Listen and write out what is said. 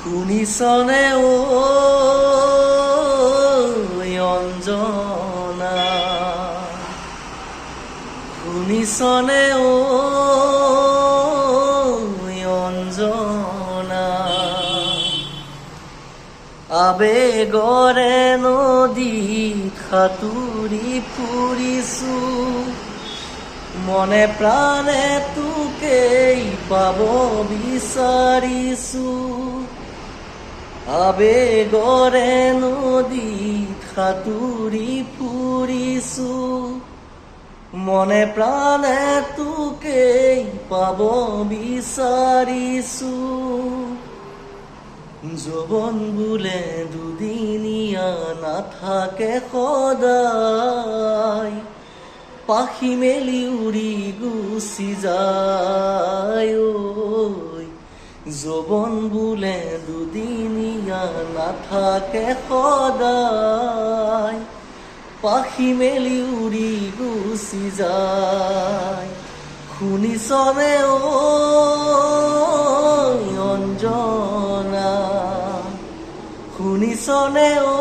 শুনিছনে ঐ অঞ্জনা, শুনিছনে ঐ অঞ্জনা, আবেগৰে নদীত সাঁতুৰি ফুৰিছো, মনে প্ৰাণে তোকেই পাব বিচাৰিছো। আবেগৰে নদীত সাঁতুৰি ফুৰিছো, মনে প্ৰাণে তোকেই পাব বিচাৰিছো। যৌৱন বোলে দুদিনীয়া নাথাকে সদায়, পাখি মেলি উৰি গুচি যায় ঐ। যৌৱন বোলে দুদিনীয়া নাথাকে সদায়, পাখি মেলি উৰি গুচি যায়। শুনিছনে ঐ অঞ্জনা, শুনিছনে ঐ